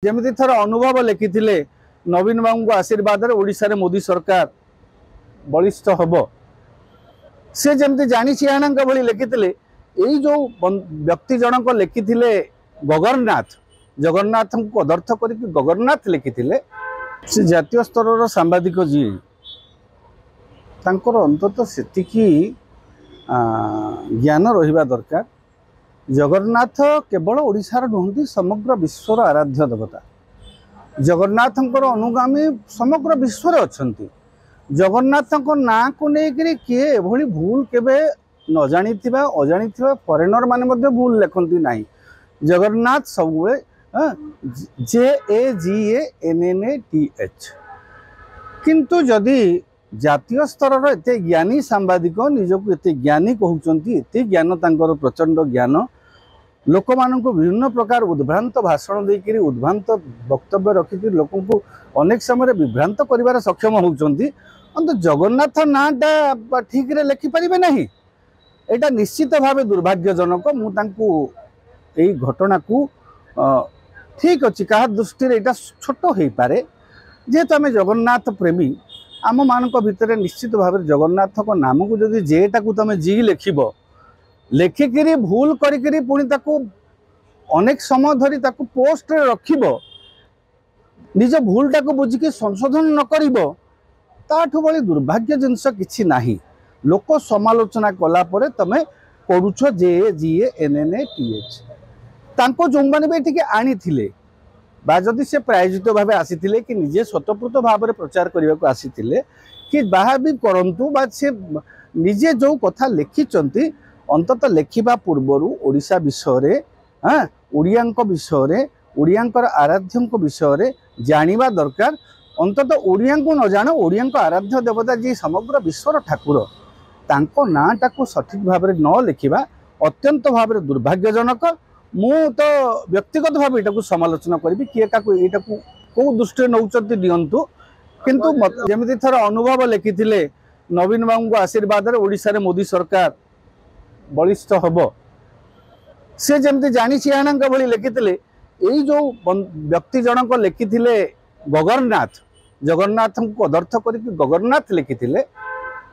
जमी थर अनुभव लिखी नवीन बाबू आशीर्वाद ओडिशा मोदी सरकार बलिष्ठ हम से जमी जानी सिंहाना भली लिखी यही जो व्यक्ति जनक लिखी गगरनाथ जगन्नाथ को अदर्थ कर गगरनाथ लिखी से जातीय स्तर सांबादिक जी अंततः से ज्ञान रहा दरकार। जगन्नाथ केवल ओडिशार नुहति समग्र विश्वर आराध्य देवता। जगन्नाथ अनुगामी समग्र विश्व अच्छी। जगन्नाथ ना को लेकर किए एभली भूल केबे न जानी अजानी फरेनर माने भूल लिखती ना। जगन्नाथ सब JAGANNATH किंतु जदि जातीय स्तर एत ज्ञानी सांबादिक निजक एत ज्ञानी कहते एत ज्ञान तांकर प्रचंड ज्ञान लोक मान विभिन्न प्रकार उद्भ्रांत भाषण देकर उद्भ्रांत वक्तव्य रखिक लोक अनेक समय विभ्रांत कर सक्षम होती अंत जगन्नाथ नाटा ठीक रे लिखिपारे ना। यहाँ निश्चित भाव दुर्भाग्यजनक। मुझे घटना को ठीक अच्छी क्या दृष्टि यहाँ छोट हो पारे जेहेतु आम जगन्नाथ प्रेमी आम मान भितर निश्चित भाव जगन्नाथ को नाम को जब जेटा को तुम जी लिखब लेखिकी भूल करी पुणी अनेक समय धरी पोस्ट रे रखिब निज भूलटा को बुझिकी संशोधन न करिब ताठू बड़ी दुर्भाग्य जिनस किछि नाही। लोक समालोचना कला परे तमे पढ़ुछ JAGANNATH तांको जो माने भी ठीक आनी थिले बा जदि से प्रायोजित भाव आसीथिले कि निजे स्वतःप्रत भाव में प्रचार करने को आसीथिले कि बाहा भी करंतु बा से निजे जो कथा लिखिचंती अंतत लिखिबा पूर्वरु ओडिशा विषय हाँ ओडियांक विषय ओडियांकर आराध्यंक विषय जानिबा दरकार। अंतत ओडियांको न जान ओडियांक आराध्य देवता जी समग्र विश्वर ठाकुर तांको नाटा को सठिक भाव में न लिखिबा अत्यंत भाव में दुर्भाग्यजनक। मु तो व्यक्तिगत भाव यहाँ समालोचना करी किए का कौ दृष्टि नौकती दिंतु किंतु जमी थर अनुभव लिखी नवीन बाबू आशीर्वाद ओडिशा मोदी सरकार बलिष्ठ हम से जमी जानी सिंहाना भली लिखी यही जो व्यक्ति जनक लिखी गगरनाथ जगन्नाथ को अदर्थ कर गगरनाथ लिखी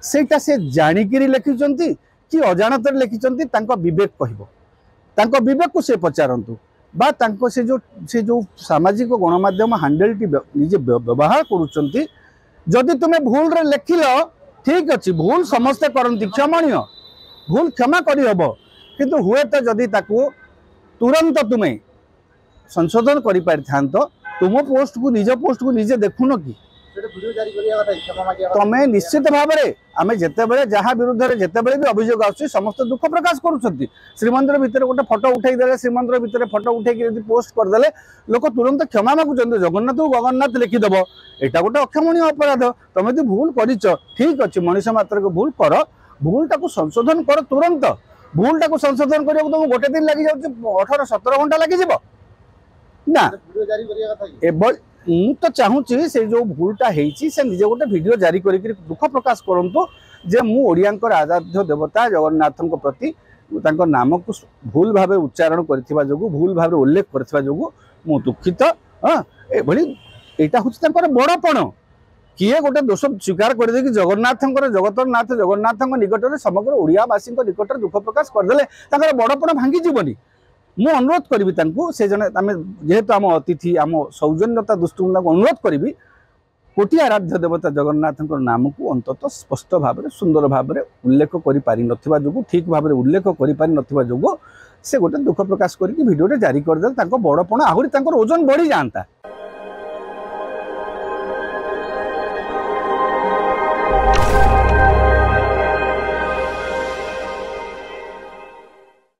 सेटा से जाणिक लिखिं कि अजाणत लिखिं विवेक कहब तांको विवेक को से पचारतु बा तांको से जो सामाजिक गणमाध्यम हैंडलटी निजे व्यवहार करुँच जदि तुम्हें भूल रे लिखिल ठीक अच्छी भूल समस्ते करती क्षमणीय भूल क्षमा करहब किंतु हुए तो जदि ताकू तुरंत तुम्हें संशोधन कर तुम पोस्ट को निजे देखुन कि तमें निश्चित भाव में आम जिते जहाँ विरुद्ध जिते भी अभियोग आसुच्छी समस्त दुख प्रकाश करुँच। श्रीमंदिर भितर गोटे फटो उठे श्रीमंदिर भितर फटो उठे पोस्ट करदे लोक तुरंत क्षमा मागुंट जगन्नाथ को गगन्नाथ लिखिदेव यहाँ गोटे अक्षमणीय अपराध। तुम यदि भूल कर ठीक अच्छे मनीष मात्र को भूल कर भूलटा को संशोधन कर तुरंत भूलटा को संशोधन करने तुमको गोटे दिन लग जाऊँ 18-17 घंटा लगे ना। मु तो चाहूँगी से जो भूलटा होती से निजे गोटे वीडियो जारी कर दुख प्रकाश करूँ जे मु ओडियांकर आराध्य देवता जगन्नाथ प्रति नाम को भूल भाव उच्चारण करथिबा जोगु भूल भाव उल्लेख करथिबा जोगु मु दुखित। हाँ यहाँ हूँ बड़पण किए गोटे दोष स्वीकार कर दे कि जगतर नाथ जगन्नाथ निकट में समग्र ओडियावासी निकट में दुख प्रकाश करदे बड़पण भांगी जीवनी। मु अनुरोध करी से जने जेहेतु आम अतिथि आम सौजन्यता दृष्टि अनुरोध करी कोटि आराध्य देवता जगन्नाथ नाम को अंततः स्पष्ट भाव में सुंदर भाव में उल्लेख कर ठीक भाव में उल्लेख कर से गोटे दुख प्रकाश करके भिडियो जारी करदे बड़पण आहरी ओजन बढ़ी जाता।